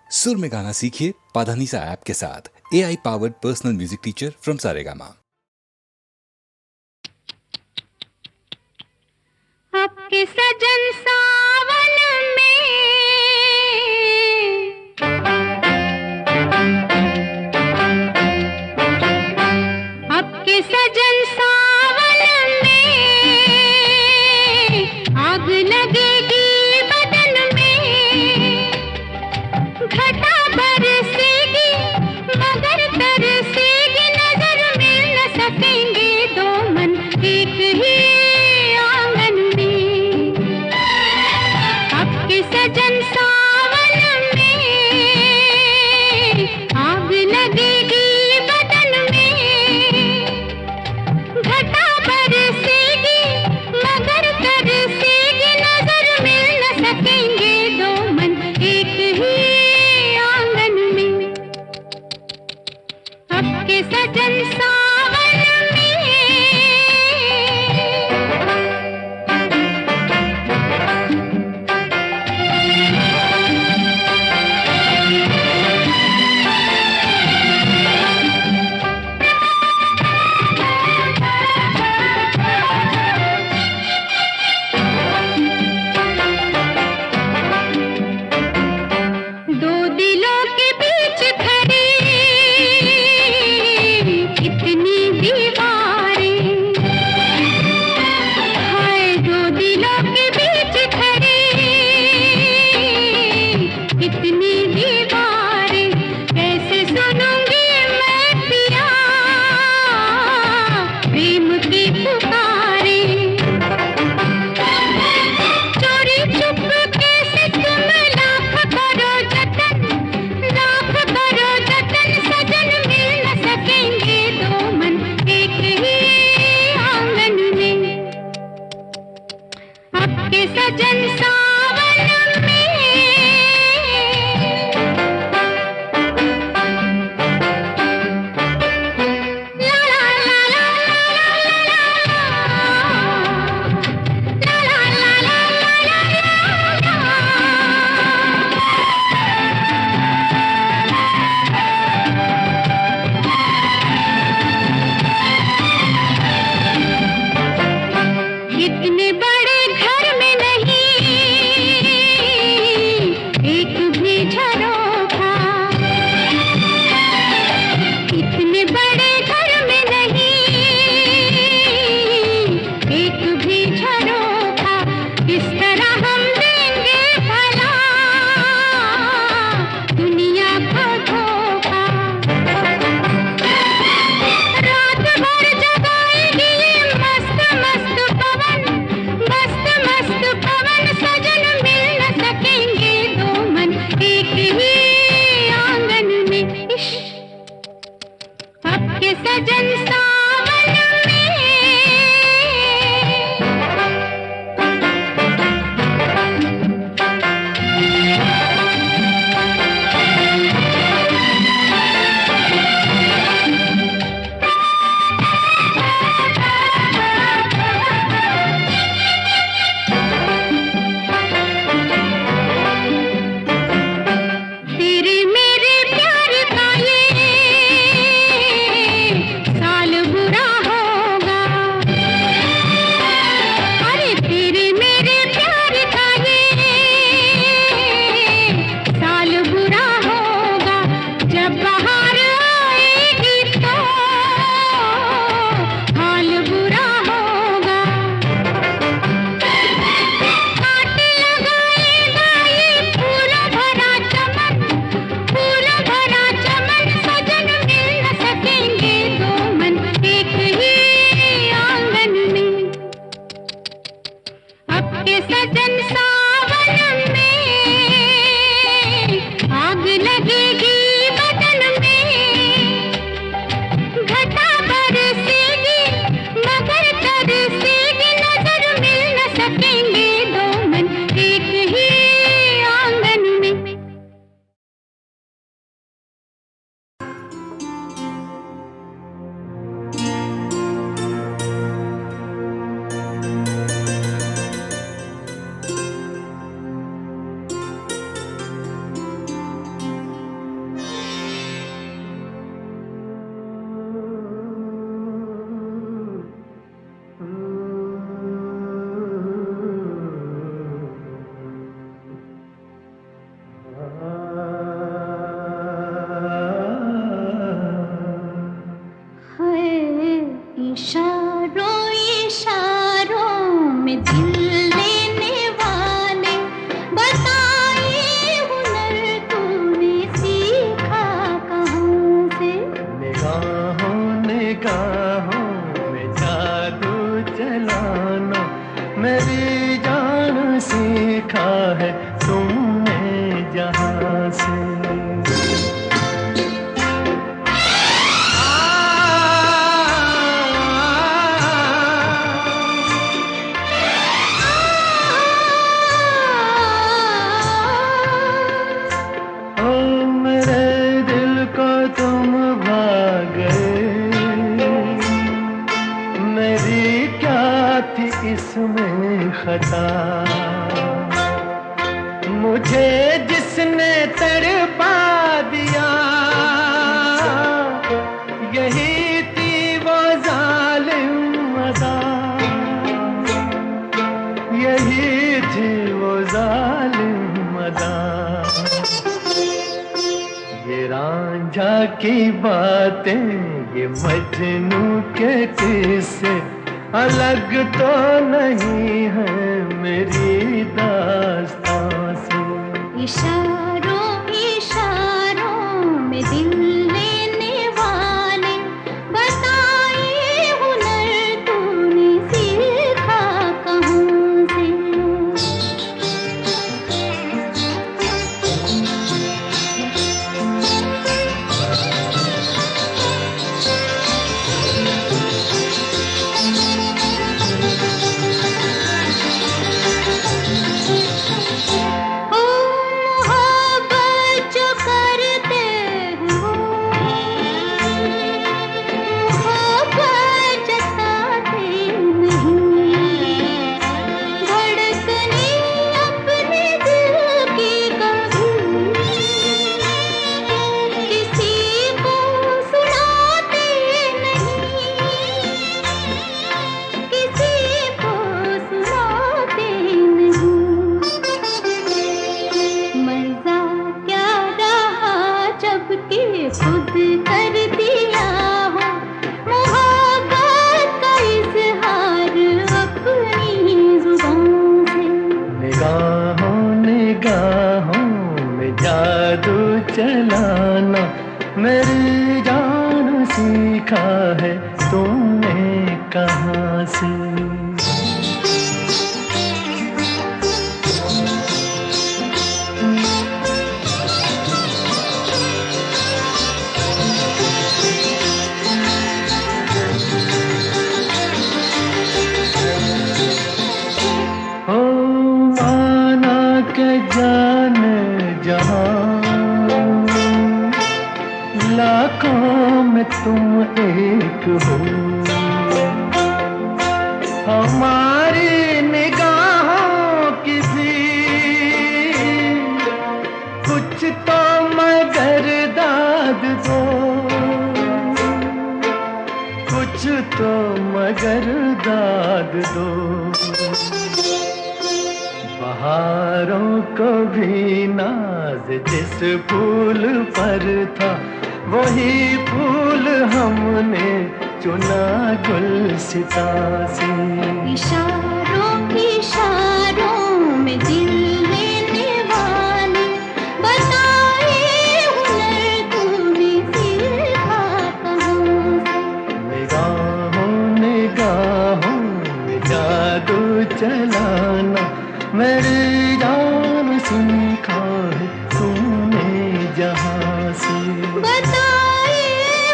सुर में गाना सीखिए पाधानीसा ऐप के साथ। AI powered personal music teacher from Saregama. आपके सजन सावन में, आपके सजन सावन में आग लगेगी बदन में, घटा बरसेगी मगर तरसेगी नजर, मिल न सकेंगे दो मन एक ही आंगन में। आपके सजन सावन में आग लगेगी बदन में, घटा बरसेगी मगर तरसेगी नजर, मिल न सकेंगे दो मन एक ही आंगन में। आपके सजन सावन में। दो दिलों के बीच खड़ी कितनी दीवारें, हाय दो दिलों के बीच खड़ी कितनी दीवारें, कैसे सुनूंगी मैं पिया प्रेम की पुकारें। चोरी चुपके से तुम लाख करो जतन, लाख करो जतन सजन, मिल न सकेंगे दो मन एक ही आंगन में। आपके सजन सावन में। ला ला ला ला ला ला ला ला इतने बड़े घर में नहीं एक भी झरोखा, इतने बड़े घर में नहीं एक भी झरोखा, किस तरह हम देंगे भला दुनिया को धोखा। रात भर जगाएगी ये मस्त मस्त पवन, मस्त मस्त पवन सजन, मिल न सकेंगे दो मन एक ही आंगन में। इश्श आपके सजन सावन में। तेरे मेरे प्यार का ये साल से। इसमें खता मुझे जिसने तड़पा दिया, यही थी वो जालिम अदा, यही थी वो जालिम अदा। ये रांझा की बातें, ये मजनू के किस्से अलग तो नहीं है मेरी दास्तां से। इशारों इशारों में दिल लेने वाले, बताए हुनर तूने सीखा कहाँ से। खुद कर दिया हो मोहब्बत का इज़हार अपनी जुबान से। निगाहों निगाहों में जादू चलाना मेरी जान सीखा है तुमने कहाँ से। जान जहां लाखों में तुम एक हो, हमारी निगाहों की भी कुछ तो मगर दाद दो, कुछ तो मगर दाद दो। बहारों को भी नाज जिस फूल पर था, वही फूल हमने चुना गुलसिता से। इशारों इशारों में दिल लेने वाले, बताए हुनर तूने सीखा कहाँ से। निगाहों निगाहों में जादू चलाना मेरी जान सीखा है तूने जहाँ से। बताए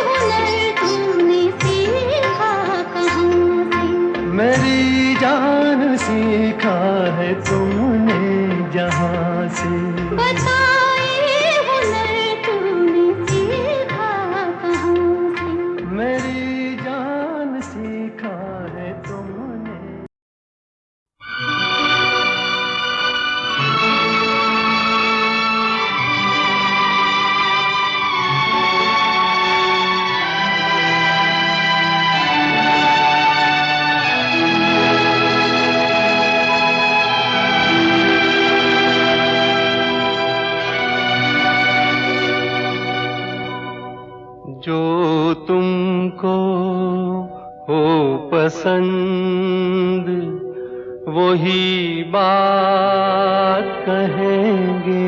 हुनर तूने सीखा कहाँ से। मेरी जान सीखा है तुमने जहाँ से। बताए हुनर तूने सीखा कहाँ से। मेरी जान सीखा है तुमने। जो तुमको हो पसंद वही बात कहेंगे।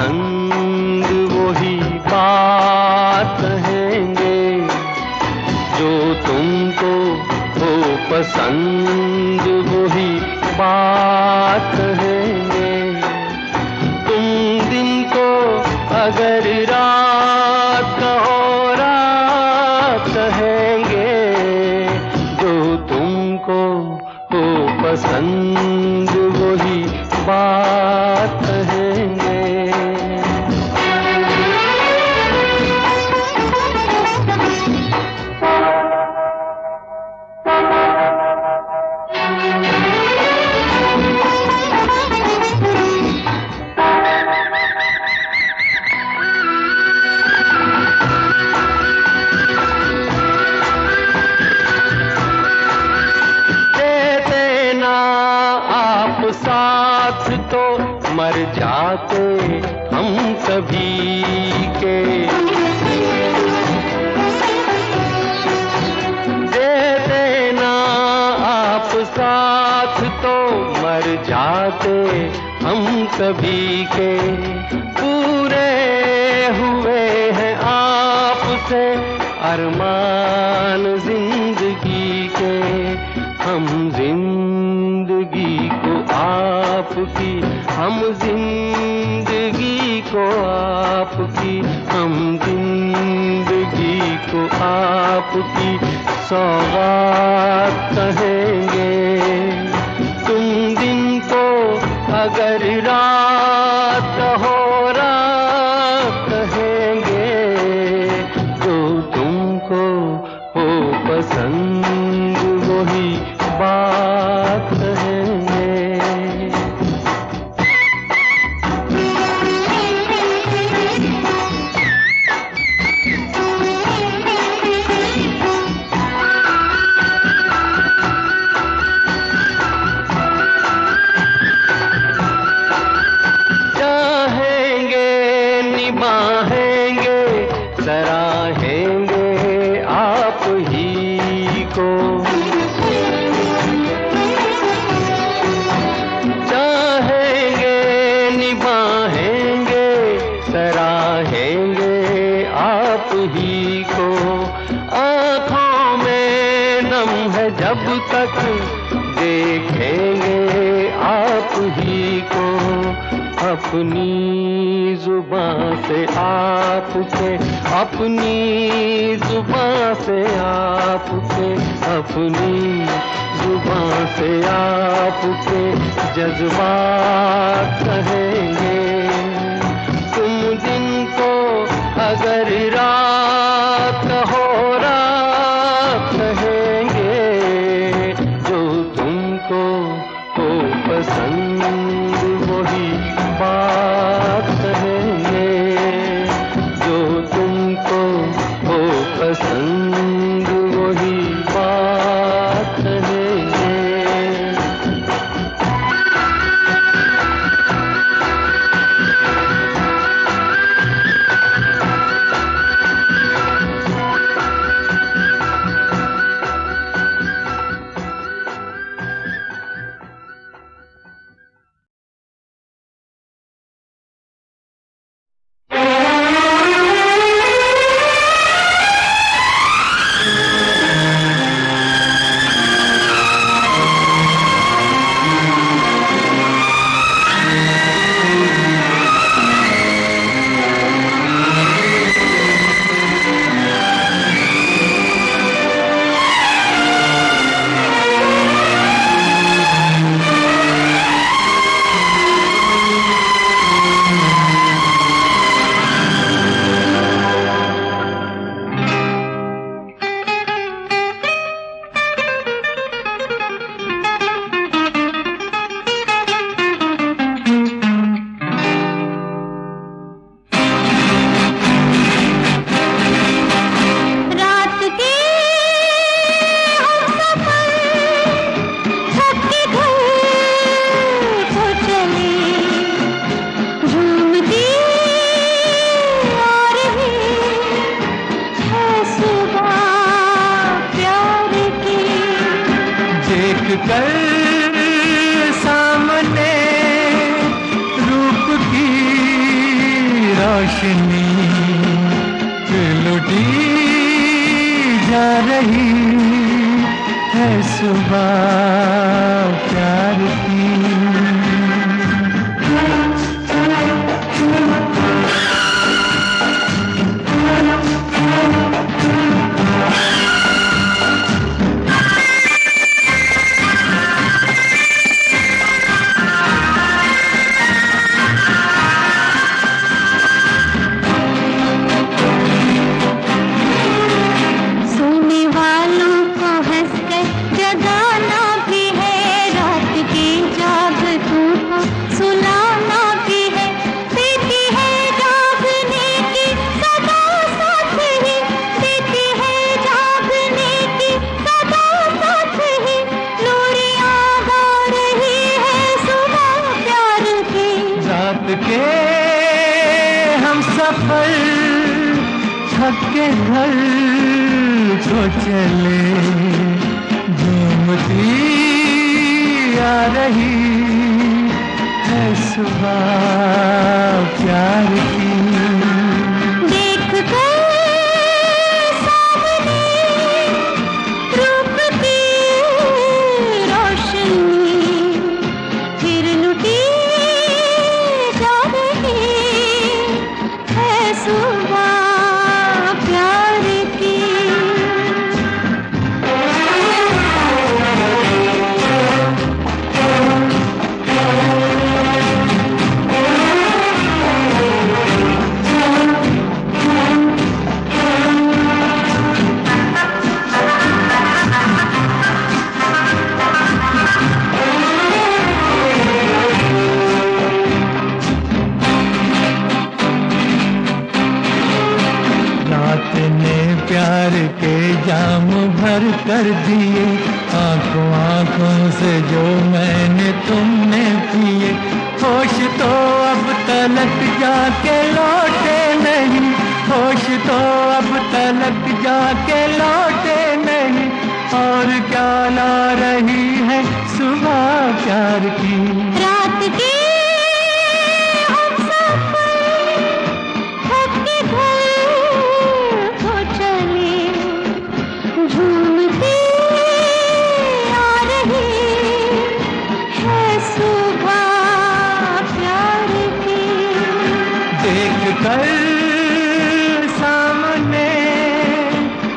पसंद वही बात कहेंगे जो तुमको हो पसंद वही बात कहेंगे। तुम दिन को अगर रात कहो रात कहेंगे जो तुमको हो पसंद वही बात कहेंगे। साथ तो मर जाते हम सभी के, दे देना आप साथ तो मर जाते हम सभी के। पूरे हुए हैं आपसे अरमान जिंदगी के, हम जिंदगी को आपकी, हम जिंदगी को आपकी, हम जिंदगी को आपकी सौगात कहेंगे। तुम दिन को अगर रात हो रात कहेंगे जो तुमको हो पसंद वही बात कहेंगे। चाहेंगे निभाएंगे सराहेंगे आप ही को, चाहेंगे निभाएंगे सराहेंगे आप ही को। आँखों में नम है जब तक देखेंगे आप ही को, अपनी जुबान से आपके, अपनी जुबान से आपके, अपनी जुबान से आपके जज्बात कहेंगे। तुम दिन को अगर रात हो रात कहेंगे जो तुमको हो पसंद वही बात कहेंगे, जो तुमको हो पसंद वही बात कहेंगे। थक के घर को चले, झूमती आ रही है सुबह प्यार की। देख कर सामने रूप की रोशनी, फिर लुटी जा रही है सुबह प्यार की। रात ने प्यार के जाम भर कर दिए, आंखों आंखों से जो मैंने तुमने पिए। होश तो अब तलक जाके लौटे नहीं, होश तो अब तलक जाके लौटे नहीं, और क्या ला रही है सुबह प्यार की। रात के हम सफर थक के घर को चले, झूमती आ रही है सुबह प्यार की। देख कर सामने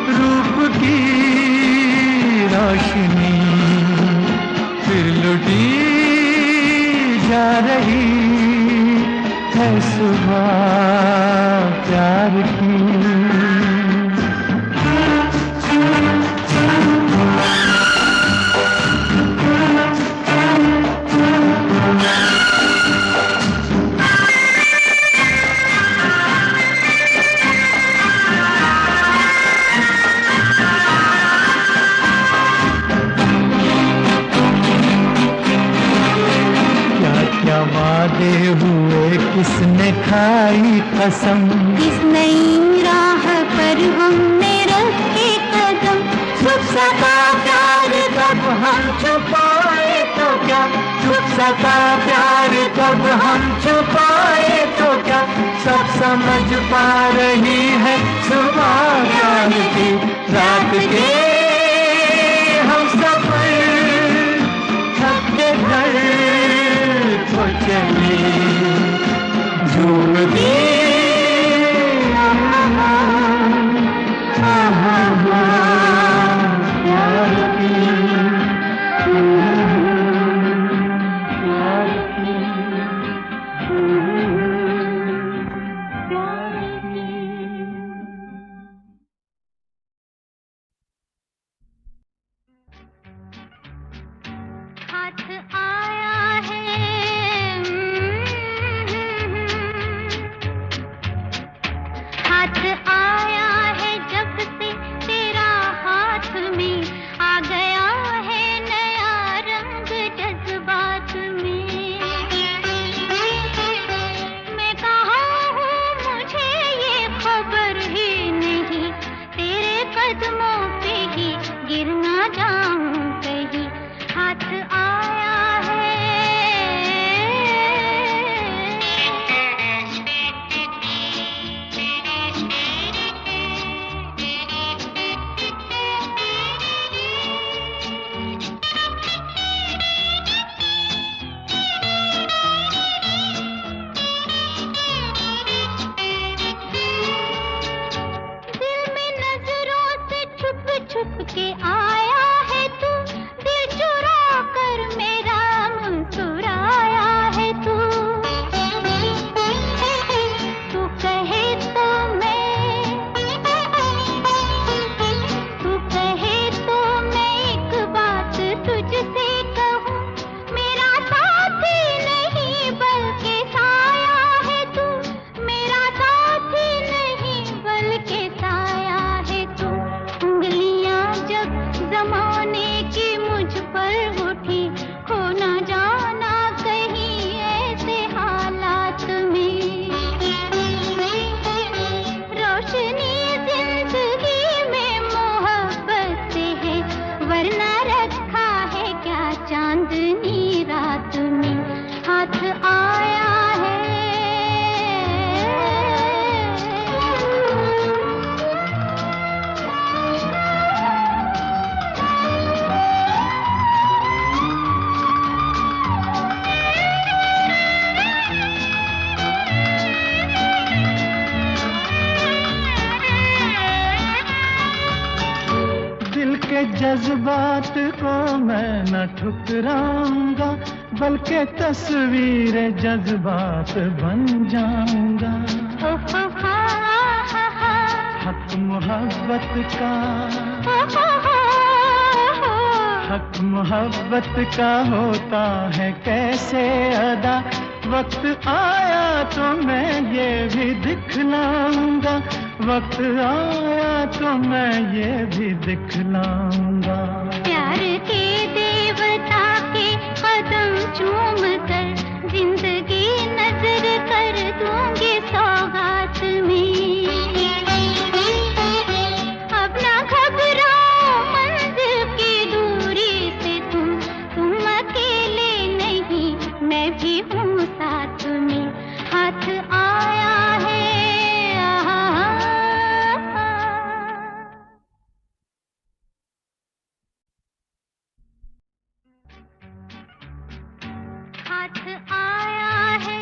रूप की रोशनी, फिर लुटी जा रही है सुबह प्यार की। क्या वादे हुए किसने खाई कसम, इस नई राह पर हमने रखे कदम, छुप सका प्यार कब हम छुपाए तो क्या, छुप सका प्यार कब हम छुपाए तो क्या, सब समझ पा रही है सुबह प्यार की। रात के हम सफर थक के घर को चले, झूमती प्यार की। हाथ आया है जज्बात को मैं न ठुकराऊंगा, बल्कि तस्वीर जज्बात बन जाऊंगा। हक मोहब्बत का, हक मोहब्बत का होता है कैसे अदा, वक्त आया तो मैं ये भी दिखलाऊंगा, वक्त आया तो मैं ये भी दिखलाऊंगा। प्यार के देवता के कदम चूम कर जिंदगी नजर कर दूंगी सौगात में। अब ना घबराओ मंजिल की दूरी से तुम अकेले नहीं, मैं भी हूँ साथ में। हाथ आया है हाथ आया है,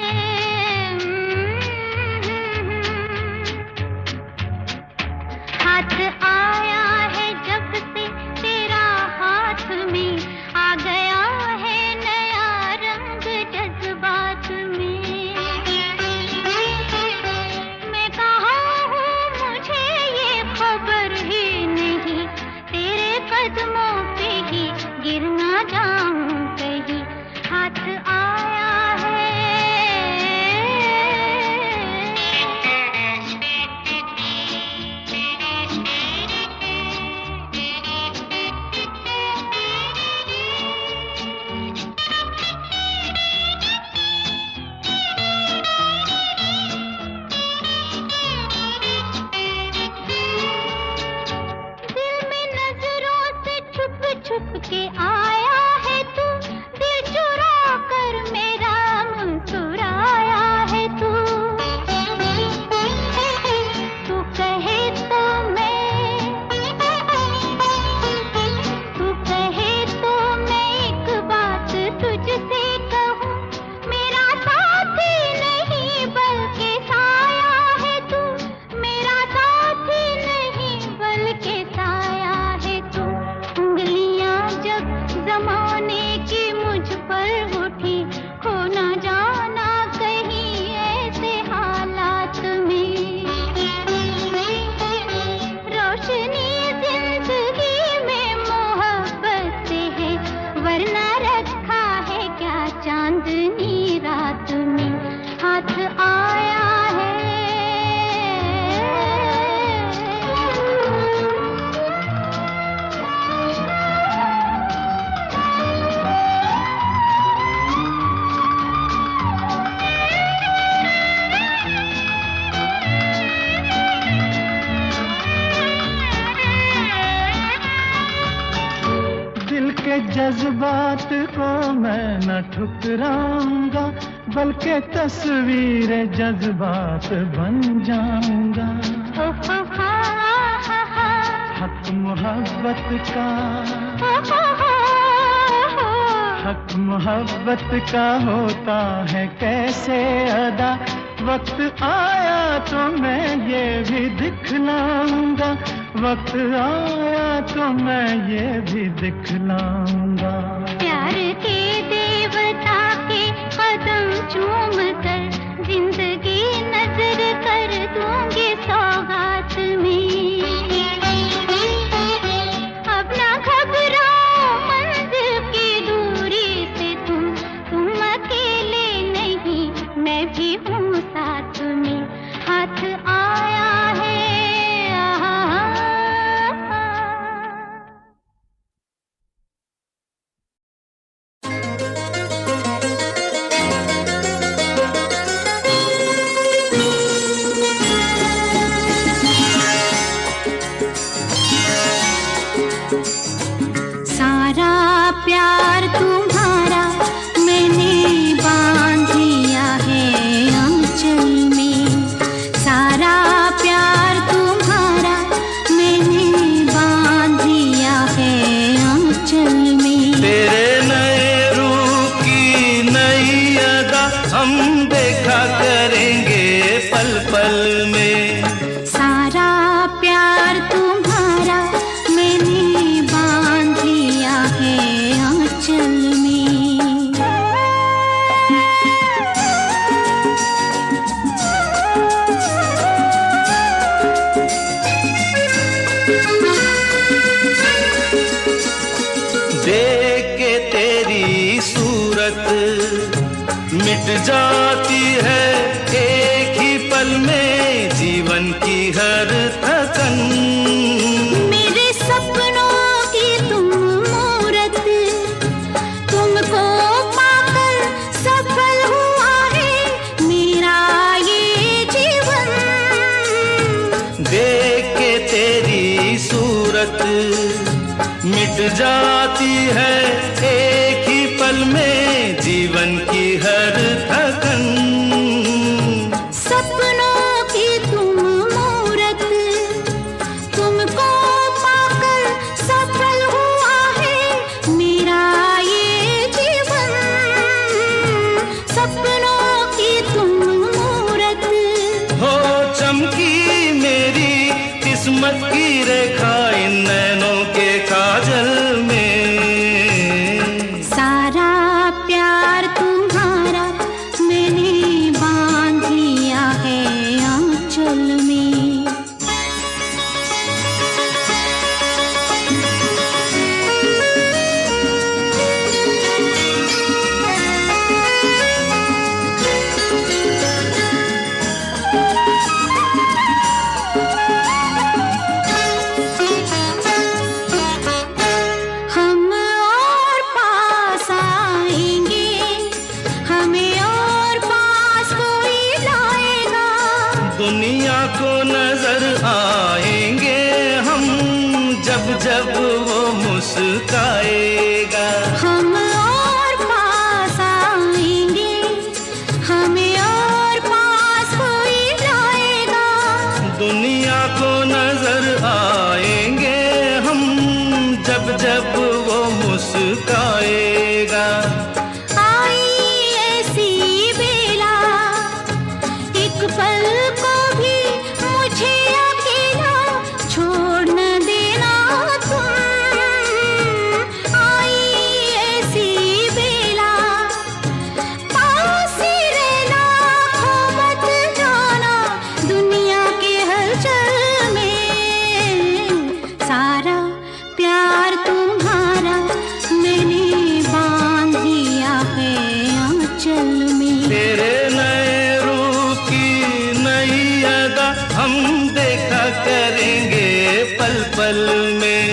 हाथ आया है जब से तेरा हाथ में, आ गया है नया रंग जज्बात में। मैं कहाँ हूँ मुझे ये खबर ही नहीं, तेरे कदमों पे ही गिर ना जाऊं कहीं। हाथ आया है, दिल में नजरों से छुप छुप के आया है तू, दिल चुरा कर मेरा मुस्कुराया है तू। तू कहे तो मैं, तू कहे तो मैं एक बात तुझसे कहूँ, मेरा साथी नहीं बल्कि साया है तू, मेरा साथी नहीं बल्कि साया है तू। उंगलियां जब जमाने की मुझ पर उठी, खो ना जाना कहीं ऐसे हालात में। रोशनी जिंदगी में मोहब्बत से है, वरना रखा है क्या चांदनी रात में। हाथ आया है, दिल के जज्बात को मैं न ठुकराऊंगा, बल्कि तस्वीर जज्बात बन जाऊंगा। हक मोहब्बत का, हक मोहब्बत का होता है कैसे अदा, वक्त आया तो मैं ये भी दिखलाऊंगा, वक्त आया तो मैं ये भी दिखलाऊंगा। प्यार के देवता के कदम चूम कर जिंदगी नजर कर दूंगी सौगात में। अब ना घबराओ मंजिल की दूरी से तुम अकेले नहीं, मैं भी हूँ साथ में। हाथ आया है, सारा प्यार तुम्हारा मैंने बांध लिया है आंचल में, सारा प्यार तुम्हारा मैंने बांध लिया है आंचल में। तेरे नए रूप की नई अदा हम देखा करेंगे पल पल में, सारा प्यार तुम्हारा मैंने बांध मिट जाती है एक ही पल में जीवन की हर थकन। मेरे सपनों की तुम मूरत, तुमको पाकर सफल हुआ है मेरा ये जीवन। देख के तेरी सूरत मिट जाती है एक ही पल में जीवन की हर थकन। सपनों की तुम मूरत, तुमको पाकर सफल हुआ है मेरा ये जीवन। सपनों की तुम मूरत हो चमकी मेरी किस्मत की रेखा इन नैनों के काजल में। सारा प्यार तुम्हारा मैंने बांध लिया है आंचल में। हम और पास आएंगे, हमें और पास कोई लाएगा। दुनिया को नजर आएंगे हम जब जब वो मुस्काएगा। हम और पास आएंगे, हमें और पास कोई लाएगा। दुनिया को नजर आएंगे हम जब जब वो मुस्काएगा। आई ऐसी बेला, एक पल को भी मुझे अकेला छोड़ न देना तुम। आई ऐसी बेला, पास ही रहना, खो मत जाना दुनिया के हलचल में। सारा प्यार तुम्हारा मैंने बांध लिया है आंचल में। तेरे नए रूप की नई अदा हम देखा करेंगे पल पल में।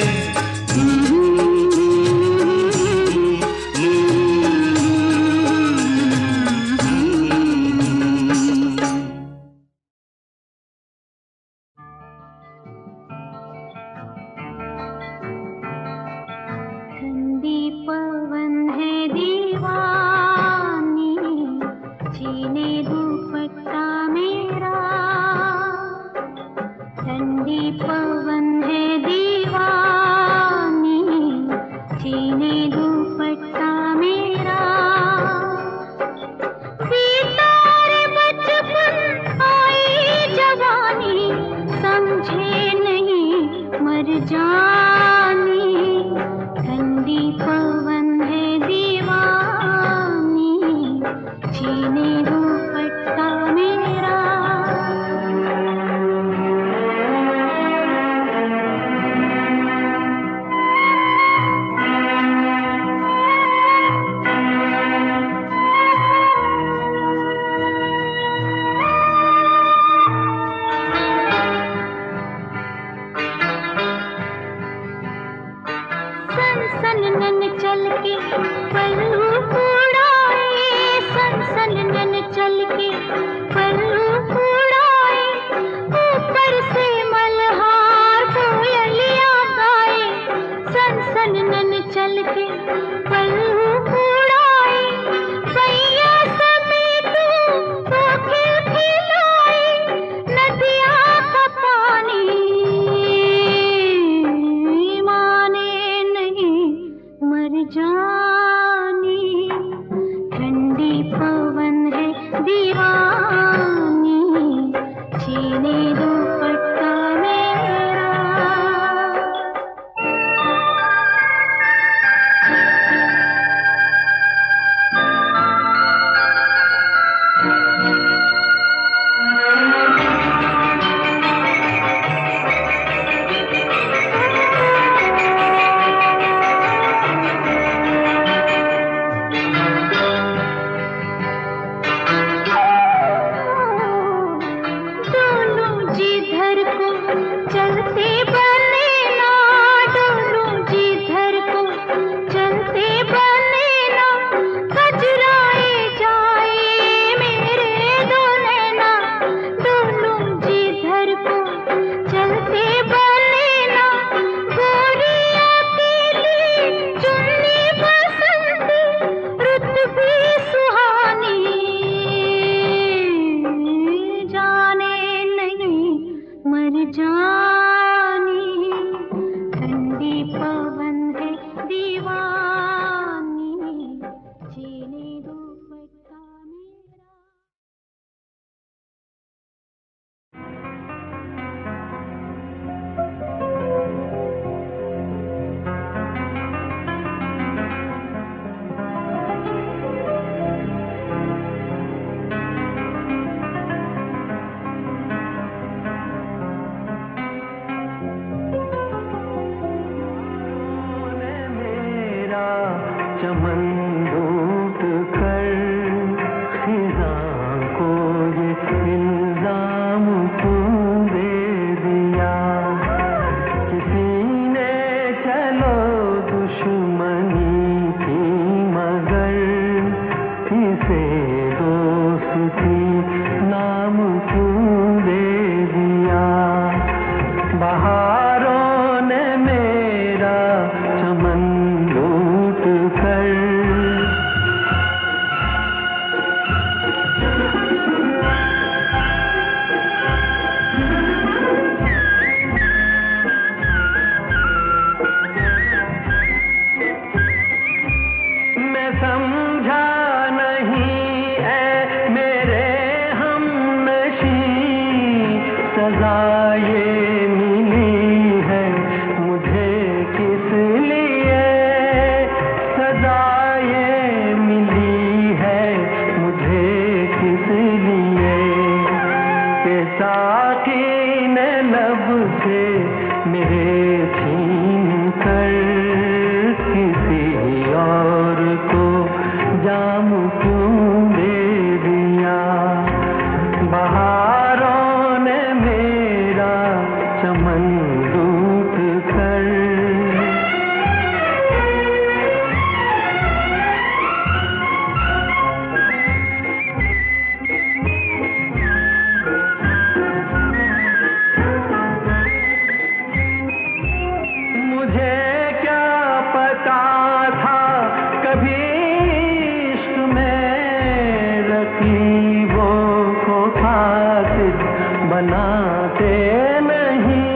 ठंडी पवन है दीवानी, छीने दुपट्टा मेरा। ठंडी पवन है दीवानी, छीने दुपट्टा मेरा। सितारे बचपन आई जवानी, समझे नहीं मर जानी। ठंडी पवन है दीवानी, छीने दुपट्टा मेरा। सनसनन चल के पल्लू उड़ाए, सनसनन चल के पल्लू उड़ाए। ऊपर से मल्हार कोयलिया गाए, सनसनन चल के पल्लू उड़ाए। पैया समेटू तो खिलखिलाए, नदिया का पानी माने नहीं मर जानी। ठंडी पवन है दीवानी, छीने दुपट्टा मेरा। भी सुहानी, जाने नहीं मर जानी, ठंडी पवन है दीवानी, जीने दो बच्चा मेरा। चमन लूट कर खिज़ां को ये इल्ज़ाम क्यों दे दिया, किसी ने चलो दुश्मनी की मगर इसे दोस्ती नाम क्यों दे दिया। बहारों ने मेरा चमन लूट कर मैं समझा नहीं ऐ मेरे हमनशी, सजा ये मिली है मुझे किस लिए, सजा ये मिली है मुझे किस लिए, कि साकी ने लब से मेरे छीन कर किसी और को जाम क्यों दे दिया। बहारों ने मेरा चमन लूट कर मुझे क्या पता था कभी इश्क में रकीबों को खातिर बनाते नहीं,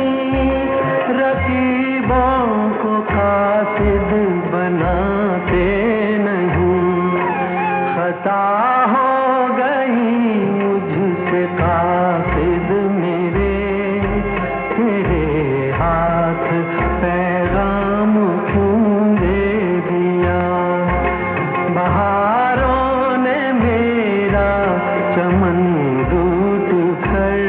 रकीबों को खातिर बनाते नहीं। खता हो गई मुझसे कासिद मेरे, तेरे हाथ पैगाम क्यों दे दिया। बहारों ने मेरा चमन लूट कर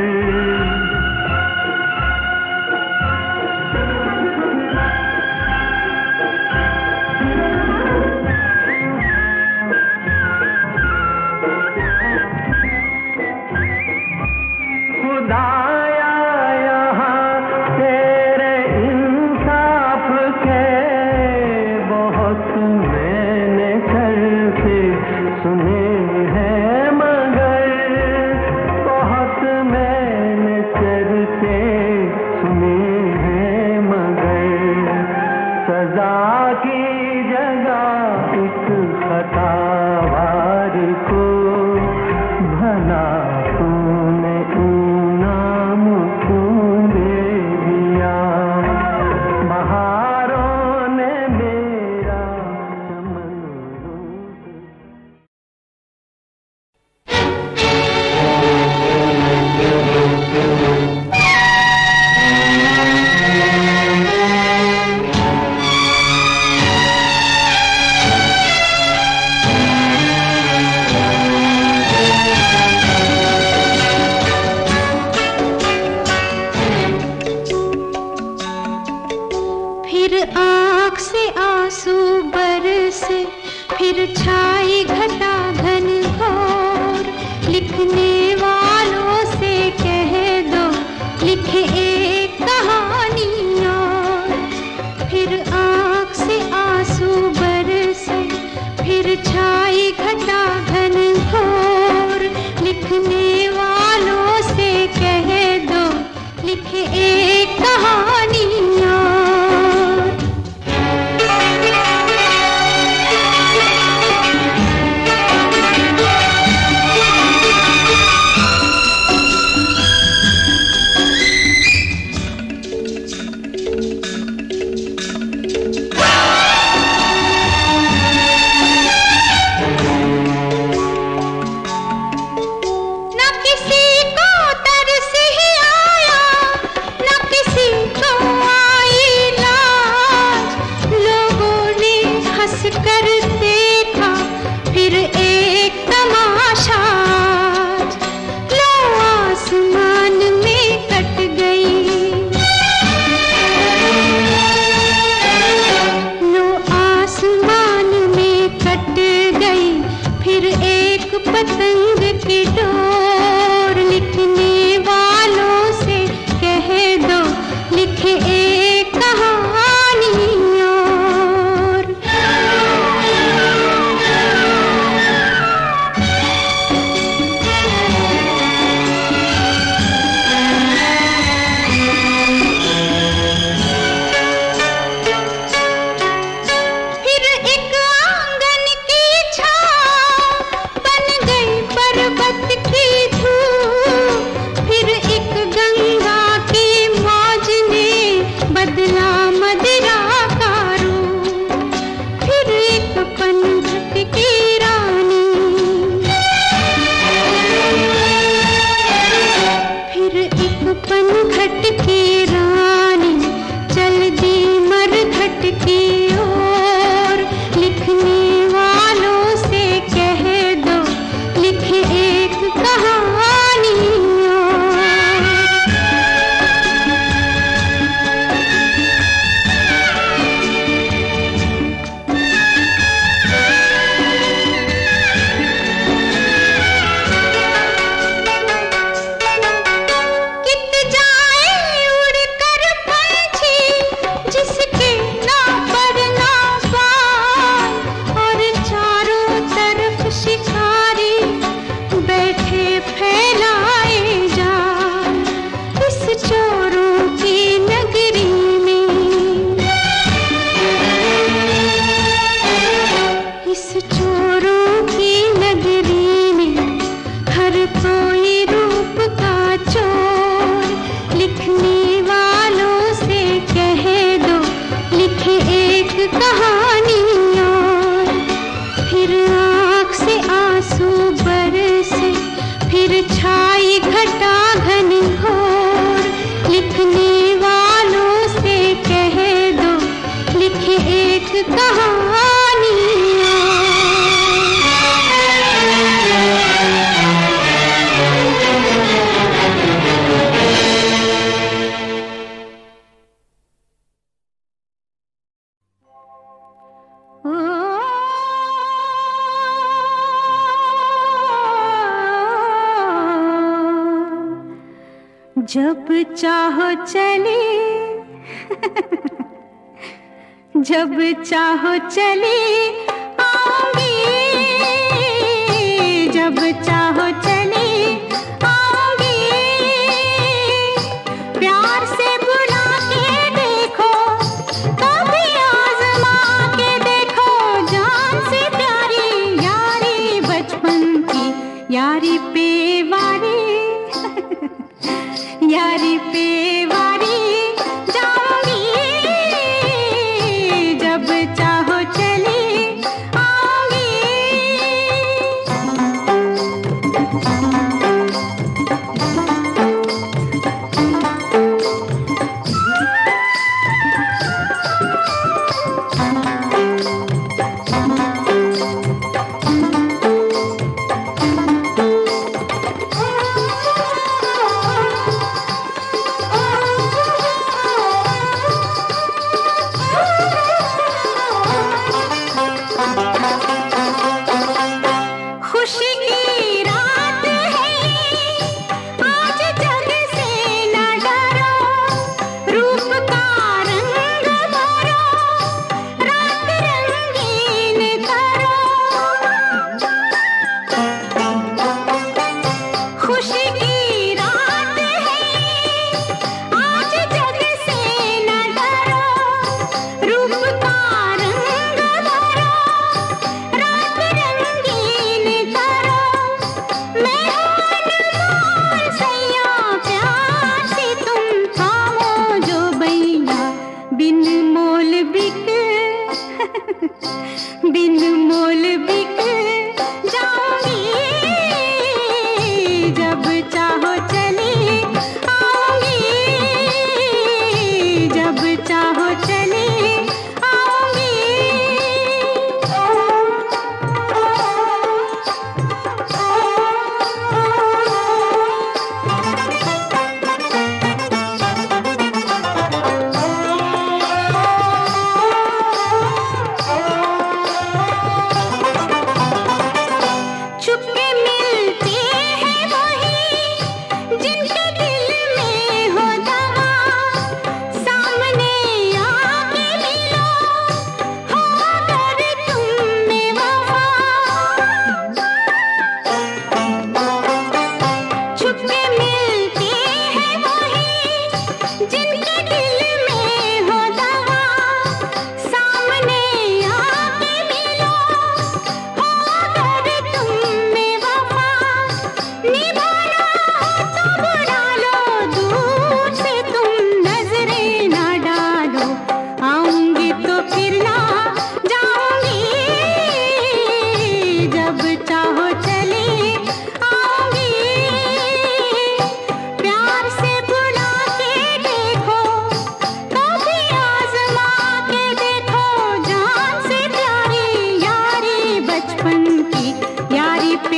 पतंग की डोर, लिखने वालों से कह दो लिखे एक कहानी और। फिर एक आंगन की छाँव बन गई पर्वत की धूप, फिर एक गंगा की मौज ने बदला मदिरा का रूप, फिर एक पंखत की रानी, फिर एक पनघट की रानी चल दी मरघट की ओर, लिखने वालों से कह दो लिखे एक कहानी और। कित जाए उड़कर पंछी जिसके ना पर ना पार, और चारों तरफ शिकारी बैठे फैलाए जाल, इस चोरों की नगरी में, इस चोरों की नगरी में हर कोई रूप का चोर, लिखने वालों से कह दो लिखे एक कहानी और। फिर आँख से आंसू बरसे, फिर छाई घटा घनघोर, लिखने वालों से कह दो लिखे एक कहानी जब चाहो चले जब चाहो चले आऊंगी, जब चाहो चले आऊंगी, प्यार से बुला के देखो, कभी आजमा के देखो, जान से प्यारी यारी बचपन की यारी पे वारी, यारी पे वारी जाऊंगी, जब चाहो चले आऊंगी। खुशी की रात है आज, जग से न डरो, रूप का रंग भरो, रात रंगीन करो। खुशी की रात है आज, जग से न डरो, रूप का रंग भरो, रात रंगीन करो।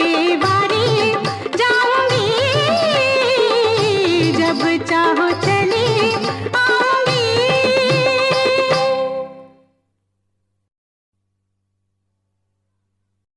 दीवार